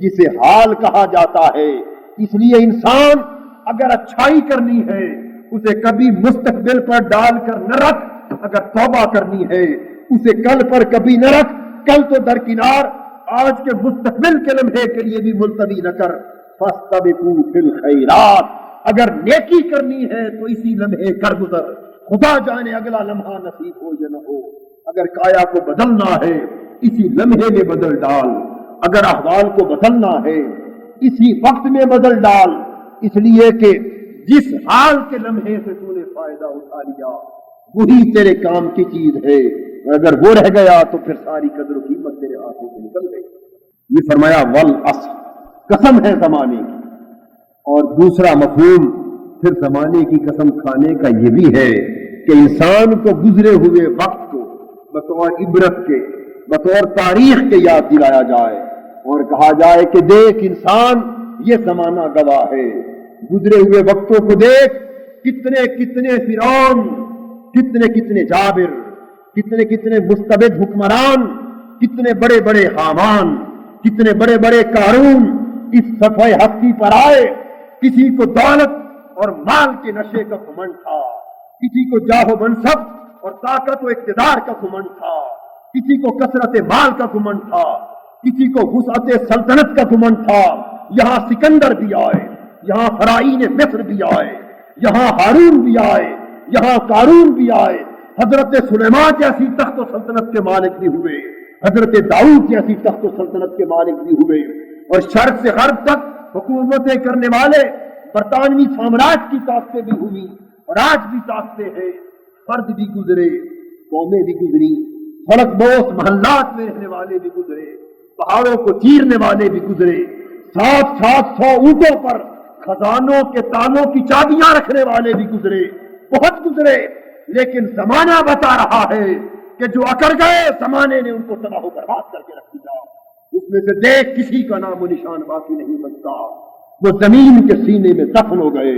جسے حال کہا جاتا ہے۔ اس لیے انسان اگر اچھائی کرنی ہے اسے کبھی مستقبل پر ڈال کر نہ رکھ، اگر توبہ کرنی ہے اسے کل پر کبھی نہ رکھ، کل تو درکنار، آج کے مستقبل کے لمحے کے لیے بھی ملتوی نہ کر۔ فاستبقوا فی الخیرات، اگر نیکی کرنی ہے تو اسی لمحے کر گزر، خدا جانے اگلا لمحہ نصیب ہو یا نہ ہو۔ اگر کایا کو بدلنا ہے اسی لمحے میں بدل ڈال، اگر احوال کو بدلنا ہے اسی وقت میں بدل ڈال، اس لیے کہ جس حال کے لمحے سے تو نے فائدہ اٹھا لیا وہی تیرے کام کی چیز ہے، اور اگر وہ رہ گیا تو پھر ساری قدر و قیمت تیرے ہاتھوں سے نکل گئی۔ یہ فرمایا والعصر، قسم ہے زمانے کی۔ اور دوسرا مفہوم پھر زمانے کی قسم کھانے کا یہ بھی ہے کہ انسان کو گزرے ہوئے وقت کو بطور عبرت کے، بطور تاریخ کے یاد دلایا جائے، اور کہا جائے کہ دیکھ انسان، یہ زمانہ گواہ ہے، گزرے ہوئے وقتوں کو دیکھ، کتنے کتنے فرعون، کتنے کتنے جابر، کتنے کتنے مستبد حکمران، کتنے بڑے بڑے حامان، کتنے بڑے بڑے قارون اس صفحہ ہستی پر آئے۔ کسی کو دولت اور مال کے نشے کا گھمنڈ تھا، کسی کو جاہ و منصب اور طاقت و اقتدار کا گھمنڈ تھا، کسی کو کثرت مال کا گھمنڈ تھا، کسی کو وسعت سلطنت کا گھمنڈ تھا۔ یہاں سکندر بھی آئے، یہاں فرعون مصر بھی آئے، یہاں ہارون بھی آئے، یہاں قارون بھی آئے، حضرت سلیمان جیسی تخت و سلطنت کے مالک بھی ہوئے، حضرت داؤد جیسی تخت و سلطنت کے مالک بھی ہوئے، اور شرق سے غرب تک حکومتیں کرنے والے برطانوی سامراج کی طاقتیں بھی ہوئی، اور آج بھی طاقتیں ہیں۔ فرد بھی گزرے، قومیں بھی گزری، سڑک بوس محلات میں رہنے والے بھی گزرے، پہاڑوں کو چیرنے والے بھی گزرے، 700 اونٹوں پر خزانوں کے تالوں کی چابیاں رکھنے والے بھی گزرے، بہت گزرے۔ لیکن زمانہ بتا رہا ہے کہ جو اکڑ گئے زمانے نے ان کو تباہ و برباد کر کے رکھ دیا۔ اس میں سے دیکھ کسی کا نام و نشان باقی نہیں بچتا، وہ زمین کے سینے میں دفن ہو گئے،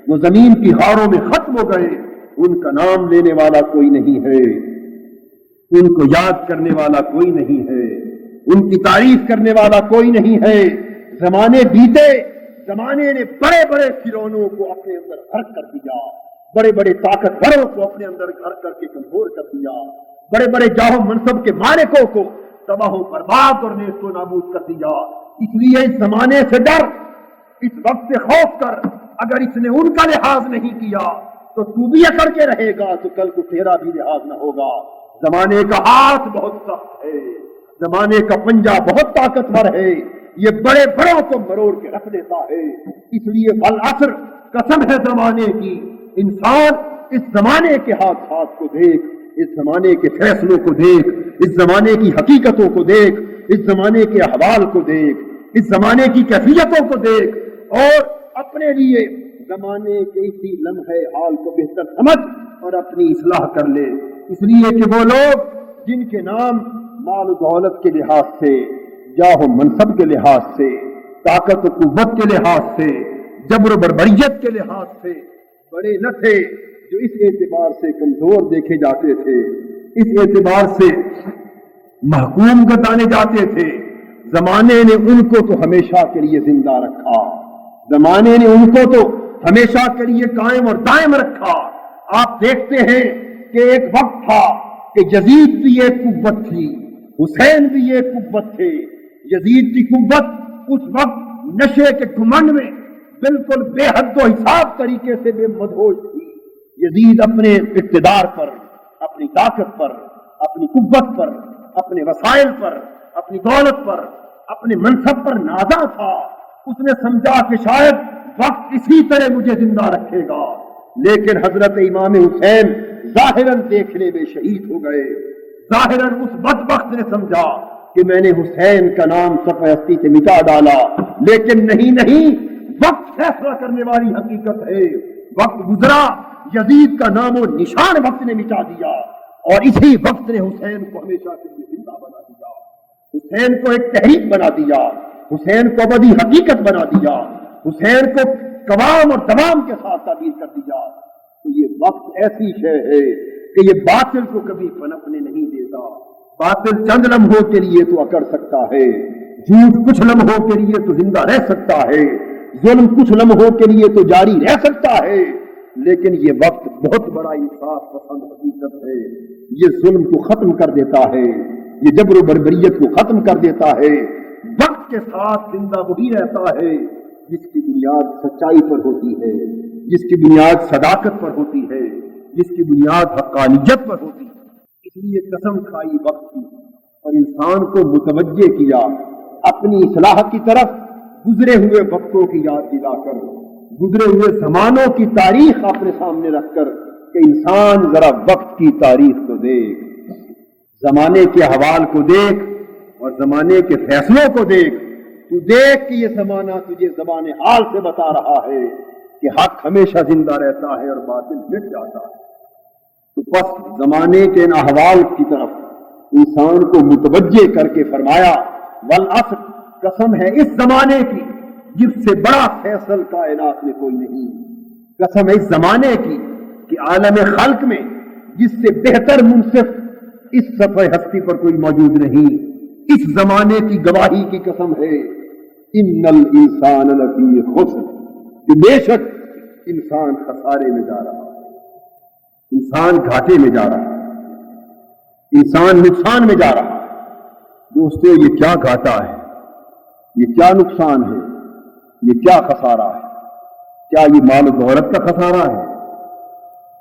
وہ زمین کی غاروں میں ختم ہو گئے، ان کا نام لینے والا کوئی نہیں ہے، ان کو یاد کرنے والا کوئی نہیں ہے، ان کی تعریف کرنے والا کوئی نہیں ہے۔ زمانے بیتے، زمانے نے بڑے بڑے فرعونوں کو اپنے اندر غرق کر دیا، بڑے بڑے طاقتوروں کو اپنے اندر غرق کر کے کمزور کر دیا، بڑے بڑے جاہ و منصب کے مالکوں کو تباہ و برباد اور نیست و نابود کر دیا۔ اس لیے اس زمانے سے ڈر، اس وقت سے خوف کر، اگر اس نے ان کا لحاظ نہیں کیا تو تو بھی اکڑ کے رہے گا تو کل کو تیرا بھی لحاظ نہ ہوگا۔ زمانے کا ہاتھ بہت سخت ہے، زمانے کا پنجہ بہت طاقتور ہے، یہ بڑے بڑوں کو مروڑ کے رکھ دیتا ہے۔ اس لیے والعصر، قسم ہے زمانے کی، انسان اس زمانے کے حادثات کو دیکھ، اس زمانے کے فیصلوں کو دیکھ، اس زمانے کی حقیقتوں کو دیکھ، اس زمانے کے احوال کو دیکھ، اس زمانے کی کیفیتوں کو دیکھ، اور اپنے لیے زمانے کے اسی لمحے حال کو بہتر سمجھ اور اپنی اصلاح کر لے۔ اس لیے کہ وہ لوگ جن کے نام مال و دولت کے لحاظ سے، جاہ و منصب کے لحاظ سے، طاقت و قوت کے لحاظ سے، جبر و بربریت کے لحاظ سے بڑے نہ تھے، جو اس اعتبار سے کمزور دیکھے جاتے تھے، اس اعتبار سے محکوم گردانے جاتے تھے، زمانے نے ان کو تو ہمیشہ کے لیے زندہ رکھا، زمانے نے ان کو تو ہمیشہ کے لیے قائم اور دائم رکھا۔ آپ دیکھتے ہیں کہ ایک وقت تھا کہ یزید بھی ایک قوت تھی، حسین بھی ایک قوت تھے۔ یزید کی قوت اس وقت نشے کے گھمنڈ میں بالکل بے حد و حساب طریقے سے بے مدہوش تھی۔ یزید اپنے اقتدار پر، اپنی طاقت پر، اپنی قوت پر، اپنے وسائل پر، اپنی دولت پر، اپنے منصب پر نازا تھا۔ اس نے سمجھا کہ شاید وقت اسی طرح مجھے زندہ رکھے گا، لیکن حضرت امام حسین ظاہراً دیکھنے میں شہید ہو گئے۔ ظاہراً اس بدبخت نے سمجھا کہ میں نے حسین کا نام صفحہ ہستی سے مٹا ڈالا، لیکن نہیں، وقت فیصلہ کرنے والی حقیقت ہے۔ وقت گزرا، یزید کا نام و نشان وقت نے مٹا دیا، اور اسی وقت نے حسین کو ہمیشہ کے لیے زندہ بنا دیا، حسین کو ایک تحریک بنا دیا، حسین کو ابدی حقیقت بنا دیا، حسین کو قوام اور دوام کے ساتھ تعبیر کر دیا۔ تو یہ وقت ایسی شے ہے کہ یہ باطل کو کبھی پنپنے نہیں دیتا۔ باطل چند لمحوں کے لیے تو اکڑ سکتا ہے، جھوٹ کچھ لمحوں کے لیے تو زندہ رہ سکتا ہے، ظلم کچھ لمحوں کے لیے تو جاری رہ سکتا ہے، لیکن یہ وقت بہت بڑا انصاف پسند حقیقت ہے۔ یہ ظلم کو ختم کر دیتا ہے، یہ جبر و بربریت کو ختم کر دیتا ہے۔ وقت کے ساتھ زندہ وہی رہتا ہے جس کی بنیاد سچائی پر ہوتی ہے، جس کی بنیاد صداقت پر ہوتی ہے، جس کی بنیاد حقانیت پر ہوتی ہے۔ اس لیے قسم کھائی وقت کی اور انسان کو متوجہ کیا اپنی اصلاح کی طرف، گزرے ہوئے وقتوں کی یاد دلا کر، گزرے ہوئے زمانوں کی تاریخ اپنے سامنے رکھ کر کہ انسان ذرا وقت کی تاریخ کو دیکھ، زمانے کے احوال کو دیکھ اور زمانے کے فیصلوں کو دیکھ۔ تو دیکھ کہ یہ زمانہ تجھے زبان حال سے بتا رہا ہے کہ حق ہمیشہ زندہ رہتا ہے اور باطل مٹ جاتا ہے۔ تو بس زمانے کے ان احوال کی طرف انسان کو متوجہ کر کے فرمایا والعصر، قسم ہے اس زمانے کی جس سے بڑا فیصل کائنات میں کوئی نہیں، قسم ہے اس زمانے کی کہ عالم خلق میں جس سے بہتر منصف اس صفحہ ہستی پر کوئی موجود نہیں، اس زمانے کی گواہی کی قسم ہے، ان الانسان لفی خسر، کہ بے شک انسان خسارے میں جا رہا ہے، انسان گھاٹے میں جا رہا ہے، انسان نقصان میں جا رہا ہے۔ دوستو، یہ کیا گھاٹا ہے، یہ کیا نقصان ہے، یہ کیا خسارہ ہے؟ کیا یہ مال و دولت کا خسارہ ہے؟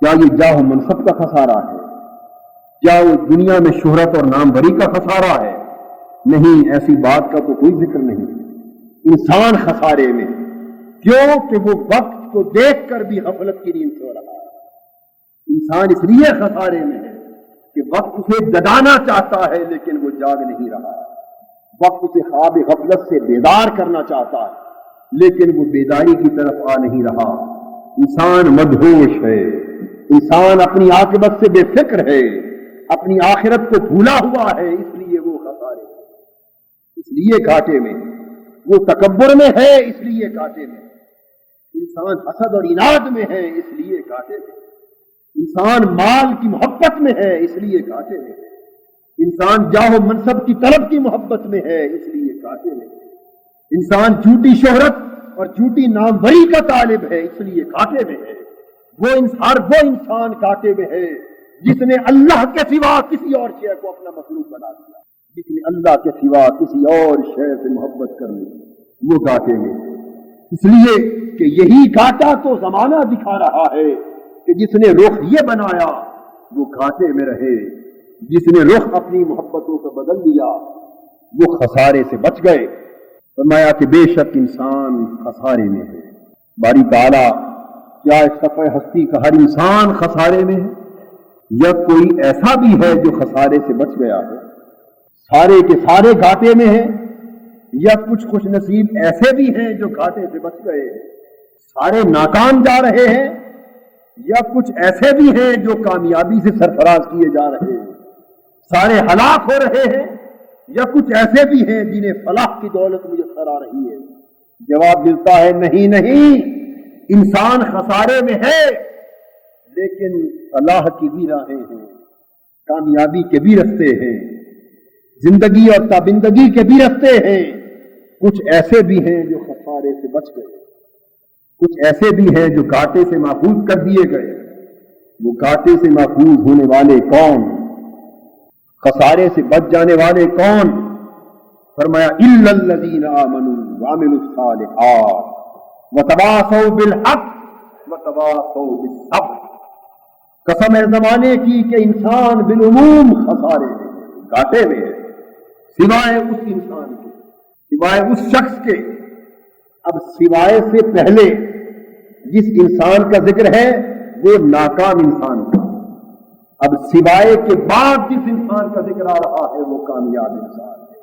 کیا یہ جاہ و منصب کا خسارہ ہے؟ کیا وہ دنیا میں شہرت اور ناموری کا خسارہ ہے؟ نہیں، ایسی بات کا تو کوئی ذکر نہیں۔ انسان خسارے میں، کیوں کہ وہ وقت کو دیکھ کر بھی غفلت کی نیند سو رہا ہے۔ انسان اس لیے خسارے میں ہے کہ وقت اسے جگانا چاہتا ہے لیکن وہ جاگ نہیں رہا، وقت اسے خواب غفلت سے بیدار کرنا چاہتا ہے لیکن وہ بیداری کی طرف آ نہیں رہا۔ انسان مدہوش ہے، انسان اپنی عاقبت سے بے فکر ہے، اپنی آخرت کو بھولا ہوا ہے، اس لیے وہ خسارے میں، اس لیے گھاٹے میں، وہ تکبر میں ہے اس لیے گھاٹے میں، انسان حسد اور عناد میں ہے اس لیے گھاٹے میں، انسان مال کی محبت میں ہے اس لیے گھاٹے میں، انسان جاہ و منصب کی طلب کی محبت میں ہے اس لیے گھاٹے میں، انسان جھوٹی شہرت اور جھوٹی ناموری کا طالب ہے اس لیے گھاٹے میں ہے۔ وہ انسان گھاٹے میں ہے جس نے اللہ کے سوا کسی اور شے کو اپنا مخلوق بنا دیا، جس نے اللہ کے سوا کسی اور شے سے محبت کر لی، وہ گھاٹے میں ہے۔ اس لیے کہ یہی گھاٹا تو زمانہ دکھا رہا ہے کہ جس نے رخ یہ بنایا وہ گھاٹے میں رہے، جس نے رخ اپنی محبتوں کو بدل دیا وہ خسارے سے بچ گئے۔ فرمایا کہ بے شک انسان خسارے میں ہے۔ باری تعالیٰ کیا اس صفحہ ہستی کا ہر انسان خسارے میں ہے یا کوئی ایسا بھی ہے جو خسارے سے بچ گیا ہے؟ سارے کے سارے گھاٹے میں ہیں یا کچھ خوش نصیب ایسے بھی ہیں جو گھاٹے سے بچ گئے ہیں؟ سارے ناکام جا رہے ہیں یا کچھ ایسے بھی ہیں جو کامیابی سے سرفراز کیے جا رہے ہیں؟ سارے ہلاک ہو رہے ہیں یا کچھ ایسے بھی ہیں جنہیں فلاح کی دولت میسر آ رہی ہے؟ جواب ملتا ہے نہیں، انسان خسارے میں ہے لیکن فلاح کی بھی راہیں ہیں، کامیابی کے بھی رستے ہیں، زندگی اور تابندگی کے بھی رستے ہیں۔ کچھ ایسے بھی ہیں جو خسارے سے بچ گئے، کچھ ایسے بھی ہیں جو گھاٹے سے محفوظ کر دیے گئے۔ وہ گھاٹے سے محفوظ ہونے والے کون؟ خسارے سے بچ جانے والے کون؟ فرمایا الا الذین آمنوا وعملوا الصالحات وتواصوا بالحق وتواصوا بالصبر۔ قسم ہے زمانے کی کہ انسان بالعموم خسارے میں، گھاٹے میں ہے، سوائے اس انسان کے، سوائے اس شخص کے۔ اب سوائے سے پہلے جس انسان کا ذکر ہے وہ ناکام انسان تھا، اب سوائے کے بعد جس انسان کا ذکر آ رہا ہے وہ کامیاب انسان ہے۔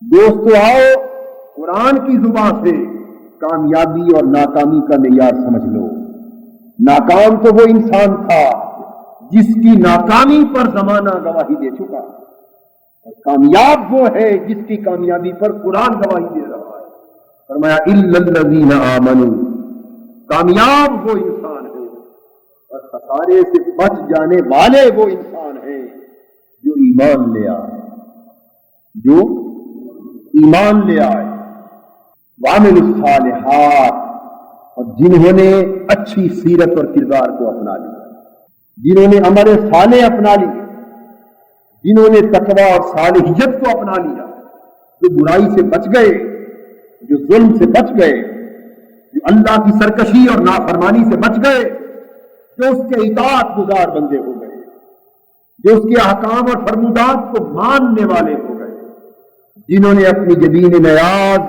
دوستو آؤ قرآن کی زبان سے کامیابی اور ناکامی کا معیار سمجھ لو۔ ناکام تو وہ انسان تھا جس کی ناکامی پر زمانہ گواہی دے چکا، اور کامیاب وہ ہے جس کی کامیابی پر قرآن گواہی دے رہا ہے۔ فرمایا الا الذین آمنوا، کامیاب وہ انسان ہے اور خسارے سے بچ جانے والے وہ انسان ہیں جو ایمان لے آئے، جو ایمان لے آئے، وعملوا الصالحات، اور جنہوں نے اچھی سیرت اور کردار کو اپنا لیا، جنہوں نے عمل صالح اپنا لیا، جنہوں نے تقوی اور صالحیت کو اپنا لیا، جو برائی سے بچ گئے، جو ظلم سے بچ گئے، جو اللہ کی سرکشی اور نافرمانی سے بچ گئے، جو اس کے اطاعت گزار بندے ہو گئے، جو اس کے احکام اور فرمودات کو ماننے والے ہو گئے، جنہوں نے اپنی جبین نیاز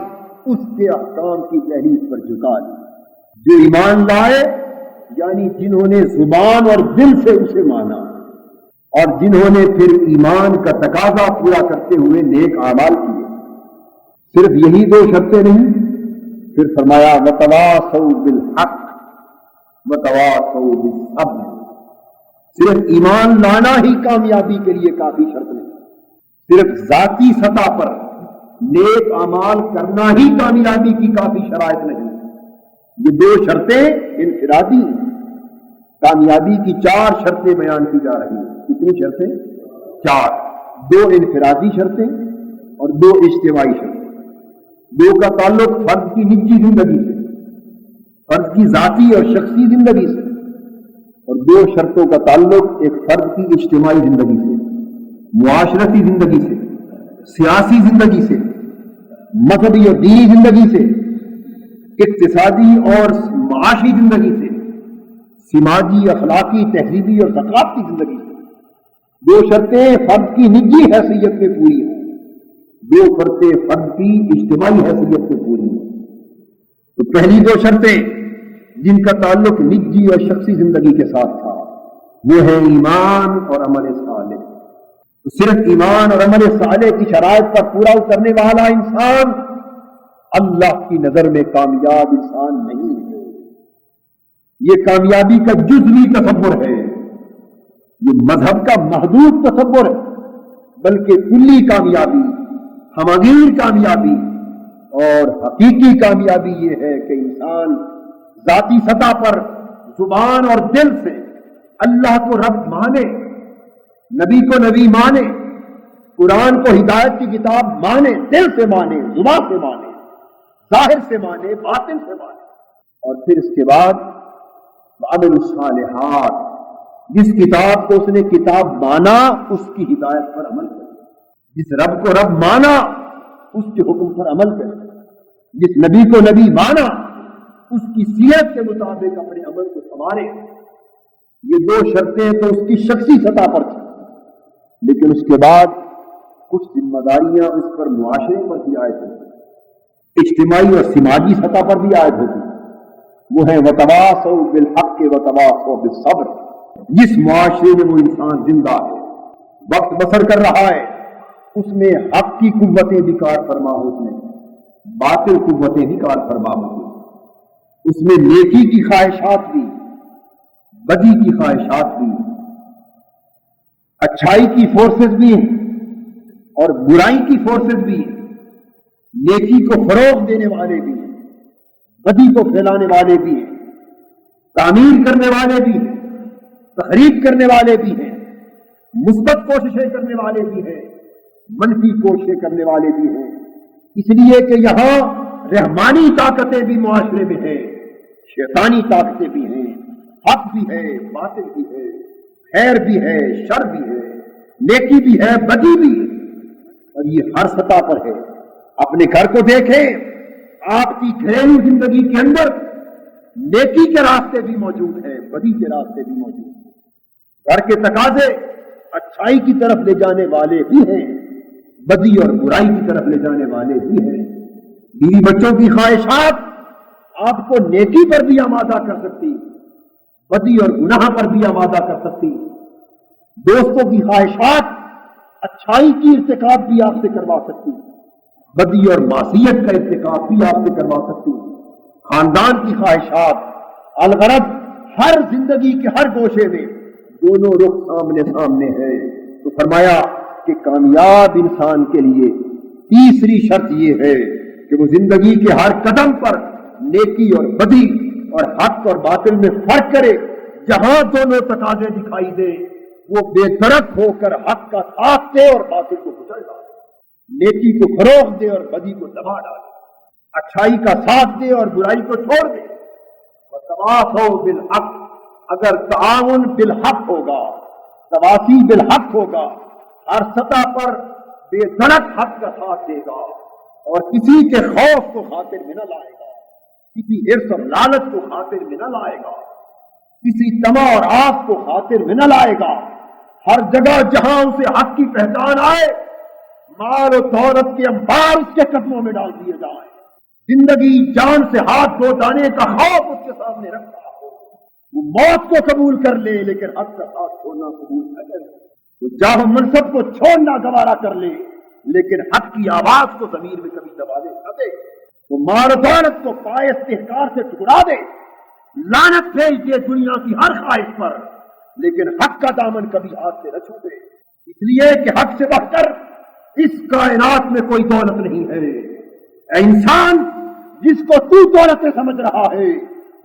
اس کے احکام کی تحریر پر جھکا دی، جو ایمان لائے یعنی جنہوں نے زبان اور دل سے اسے مانا، اور جنہوں نے پھر ایمان کا تقاضا پورا کرتے ہوئے نیک اعمال کیے۔ صرف یہی دو شرطیں نہیں، پھر فرمایا وتواصوا بالحق وتواصوا بالصبر۔ صرف ایمان لانا ہی کامیابی کے لیے کافی شرط نہیں، صرف ذاتی سطح پر نیک اعمال کرنا ہی کامیابی کی کافی شرائط نہیں۔ یہ دو شرطیں انفرادی ہیں۔ کامیابی کی 4 شرطیں بیان کی جا رہی ہیں۔ کتنی شرطیں؟ 4 2 انفرادی شرطیں اور 2 اجتماعی شرطیں. 2 کا تعلق فرد کی نجی زندگی سے، فرد کی ذاتی اور شخصی زندگی سے، اور 2 شرطوں کا تعلق ایک فرد کی اجتماعی زندگی سے، معاشرتی زندگی سے، سیاسی زندگی سے، مذہبی اور دینی زندگی سے، اقتصادی اور معاشی زندگی سے، سماجی، اخلاقی، تہذیبی اور ثقافتی زندگی سے. 2 شرطیں فرد کی نجی حیثیت میں پوری ہیں، 2 شرطیں فرد کی اجتماعی حیثیت میں پوری ہیں. تو پہلی 2 شرطیں جن کا تعلق نجی اور شخصی زندگی کے ساتھ تھا وہ ہے ایمان اور عمل صالح. تو صرف ایمان اور عمل صالح کی شرائط پر پورا اترنے والا انسان اللہ کی نظر میں کامیاب انسان نہیں ہے. یہ کامیابی کا جزوی تصور ہے، یہ مذہب کا محدود تصور ہے، بلکہ کلی کامیابی، ہمگیر کامیابی اور حقیقی کامیابی یہ ہے کہ انسان ذاتی سطح پر زبان اور دل سے اللہ کو رب مانے، نبی کو نبی مانے، قرآن کو ہدایت کی کتاب مانے، دل سے مانے، زبان سے مانے، ظاہر سے مانے، باطن سے مانے. اور پھر اس کے بعد وعمل الصالحات، جس کتاب کو اس نے کتاب مانا اس کی ہدایت پر عمل کرے، جس رب کو رب مانا اس کے حکم پر عمل کرے، جس نبی کو نبی مانا اس کی سیرت کے مطابق اپنے عمل کو سنوارے. یہ 2 شرطیں تو اس کی شخصی سطح پر تھیں، لیکن اس کے بعد کچھ ذمہ داریاں اس پر معاشرے پر بھی عائد ہوتی، اجتماعی اور سماجی سطح پر بھی عائد ہوتی. وہ ہے وتواصوا بالحق وتواصوا بالصبر. جس معاشرے میں وہ انسان زندہ ہے، وقت بسر کر رہا ہے، اس میں حق کی قوتیں بھی کار فرما ہوتی ہیں، باطل قوتیں بھی کار فرما ہوتی ہیں. اس میں نیکی کی خواہشات بھی، بدی کی خواہشات بھی، اچھائی کی فورسز بھی ہیں اور برائی کی فورسز بھی ہیں. نیکی کو فروغ دینے والے بھی ہیں، بدی کو پھیلانے والے بھی ہیں، تعمیر کرنے والے بھی ہیں، تخریب کرنے والے بھی ہیں، مثبت کوششیں کرنے والے بھی ہیں، منفی کوششیں کرنے والے بھی ہیں. اس لیے کہ یہاں رحمانی طاقتیں بھی معاشرے میں ہیں، شیطانی طاقتیں بھی ہیں، حق بھی ہے، باطل بھی ہے، خیر بھی ہے، شر بھی ہے، نیکی بھی ہے، بدی بھی ہے. اور یہ ہر سطح پر ہے. اپنے گھر کو دیکھیں، آپ کی گھریلو زندگی کے اندر نیکی کے راستے بھی موجود ہیں، بدی کے راستے بھی موجود ہیں. گھر کے تقاضے اچھائی کی طرف لے جانے والے بھی ہیں، بدی اور برائی کی طرف لے جانے والے بھی ہیں. بیوی بچوں کی خواہشات آپ کو نیکی پر بھی آمادہ کر سکتی، بدی اور گناہ پر بھی آمادہ کر سکتی. دوستوں کی خواہشات اچھائی کی ارتکاب بھی آپ سے کروا سکتی، بدی اور معصیت کا ارتکاب بھی آپ سے کروا سکتی. خاندان کی خواہشات الغرض ہر زندگی کے ہر گوشے میں دونوں رخ سامنے سامنے ہے. تو فرمایا کہ کامیاب انسان کے لیے تیسری شرط یہ ہے کہ وہ زندگی کے ہر قدم پر نیکی اور بدی اور حق اور باطل میں فرق کرے. جہاں دونوں تقاضے دکھائی دے وہ بے درک ہو کر حق کا ساتھ دے اور باطل کو کچل ڈالے، نیکی کو فروغ دے اور بدی کو دبا ڈالے، اچھائی کا ساتھ دے اور برائی کو چھوڑ دے. وتواصوا بالحق، اگر تعاون بالحق ہوگا، تواصی بالحق ہوگا، ہر سطح پر بے دھڑک حق کا ساتھ دے گا اور کسی کے خوف کو خاطر میں نہ لائے گا، کسی حرص اور لالچ کو خاطر میں نہ لائے گا، کسی طمع اور آس کو خاطر میں نہ لائے گا. ہر جگہ جہاں اسے حق کی پہچان آئے مال و دولت کے انبار اس کے قدموں میں ڈال دیے جائیں. زندگی جان سے ہاتھ دھو جانے کا خوف اس کے سامنے رکھتا ہو، وہ موت کو قبول کر لے لیکن حق کا ساتھ چھوڑنا قبول نہ کرے. وہ جاہ منصب کو چھوڑنا گوارا کر لے لیکن حق کی آواز کو ضمیر میں کبھی دبانے نہ دے. وہ مال و دولت کو پائے استحکار سے ٹکرا دے، لعنت بھیج دے دنیا کی ہر خواہش پر، لیکن حق کا دامن کبھی ہاتھ سے نہ چھوڑے. اس لیے کہ حق سے بڑھ کر اس کائنات میں کوئی دولت نہیں ہے. اے انسان، جس کو تو دولت سمجھ رہا ہے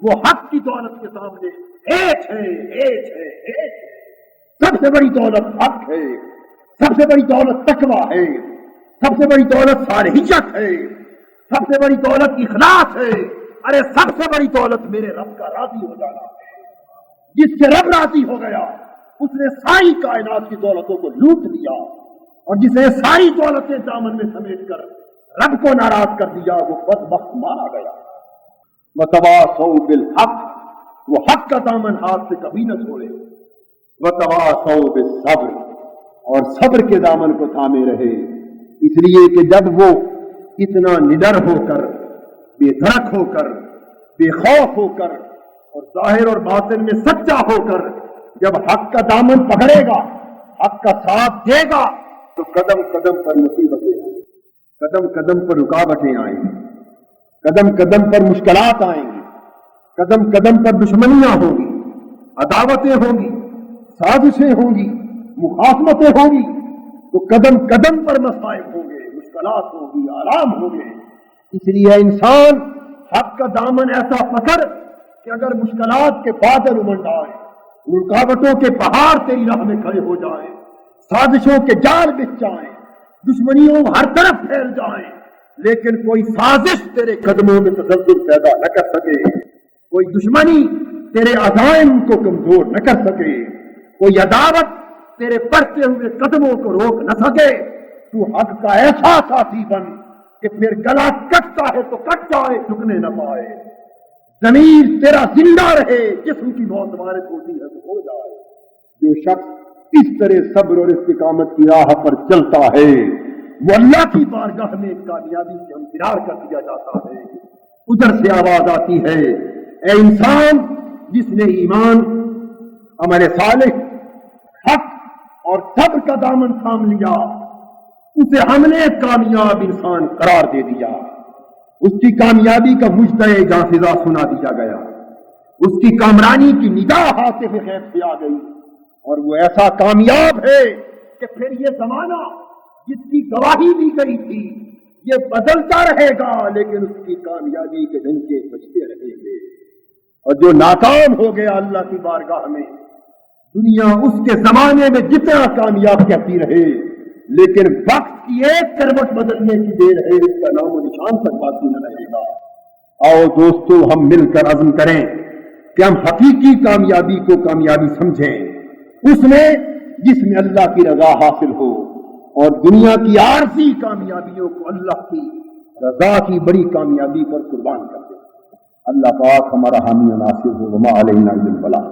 وہ حق کی دولت کے سامنے ایک ہے. سب سے بڑی دولت حق ہے، سب سے بڑی دولت تقویٰ ہے، سب سے بڑی دولت صالحیت ہے، سب سے بڑی دولت اخلاص ہے، ارے سب سے بڑی دولت میرے رب کا راضی ہو جانا ہے۔ جس سے رب راضی ہو گیا اس نے ساری کائنات کی دولتوں کو لوٹ لیا، اور جسے ساری دولتیں دامن میں سمیٹ کر رب کو ناراض کر دیا وہ بدبخت مارا گیا۔ وتواصوا بالحق، وہ حق کا دامن ہاتھ سے کبھی نہ چھوڑے۔ وتواصوا بالصبر، اور صبر کے دامن کو تھامے رہے، اس لیے کہ جب وہ اتنا نڈر ہو کر، بے دھڑک ہو کر، بے خوف ہو کر، اور ظاہر اور باطن میں سچا ہو کر جب حق کا دامن پکڑے گا، حق کا ساتھ دے گا، تو قدم قدم پر مصیبتیں آئیں، قدم قدم پر رکاوٹیں آئیں گی، قدم قدم پر مشکلات آئیں گی، قدم قدم پر دشمنیاں ہوں گی، عداوتیں ہوں گی، سازشیں ہوں گی، مخاصمتیں ہوں گی، تو قدم قدم پر مسائل ہوں گے، مشکلات ہوں گی، آرام ہوں گے۔ اس لیے انسان حق کا دامن ایسا پکڑ کہ اگر مشکلات کے بادل امنڈ آئیں، رکاوٹوں کے پہاڑ تیری راہ میں کھڑے ہو جائیں، سازشوں کے جال بچھ جائیں، دشمنیوں ہر طرف پھیل جائیں، لیکن کوئی سازش تیرے قدموں میں تسلسل پیدا نہ کر سکے، کوئی دشمنی تیرے عزائم کو کمزور نہ کر سکے، کوئی عداوت تیرے بڑھتے ہوئے قدموں کو روک نہ سکے۔ تو حق کا ایسا ساتھی بن کہ پھر گلا کٹتا ہے تو کٹ جائے، جھکنے نہ پائے، ضمیر تیرا زندہ رہے، جسم کی موت وارد ہوتی ہے تو ہو جائے۔ جو شخص اس طرح صبر اور استقامت کی راہ پر چلتا ہے وہ اللہ کی بارگاہ میں کامیابی سے ہمکنار کر دیا جاتا ہے۔ ادھر سے آواز آتی ہے، اے انسان جس نے ایمان، عمل صالح، حق اور صبر کا دامن تھام لیا، اسے ہم نے کامیاب انسان قرار دے دیا۔ اس کی کامیابی کا مجدہ جانفزا سنا دیا گیا، اس کی کامرانی کی ندا ہاتف غیب سے آ گئی، اور وہ ایسا کامیاب ہے کہ پھر یہ زمانہ جس کی گواہی دی گئی تھی یہ بدلتا رہے گا، لیکن اس کی کامیابی کے ڈنکے بجتے رہیں گے۔ اور جو ناکام ہو گیا اللہ کی بارگاہ میں، دنیا اس کے زمانے میں جتنا کامیاب کہتی رہے، لیکن وقت کی ایک کروٹ بدلنے کی دیر ہے، اس کا نام و نشان تک باقی نہ رہے گا۔ آؤ دوستو، ہم مل کر عزم کریں کہ ہم حقیقی کامیابی کو کامیابی سمجھیں، اس میں جس میں اللہ کی رضا حاصل ہو، اور دنیا کی عارضی کامیابیوں کو اللہ کی رضا کی بڑی کامیابی پر قربان کر دیں۔ اللہ پاک ہمارا حامی و ناصر ہو۔ وما علینا الا البلاغ۔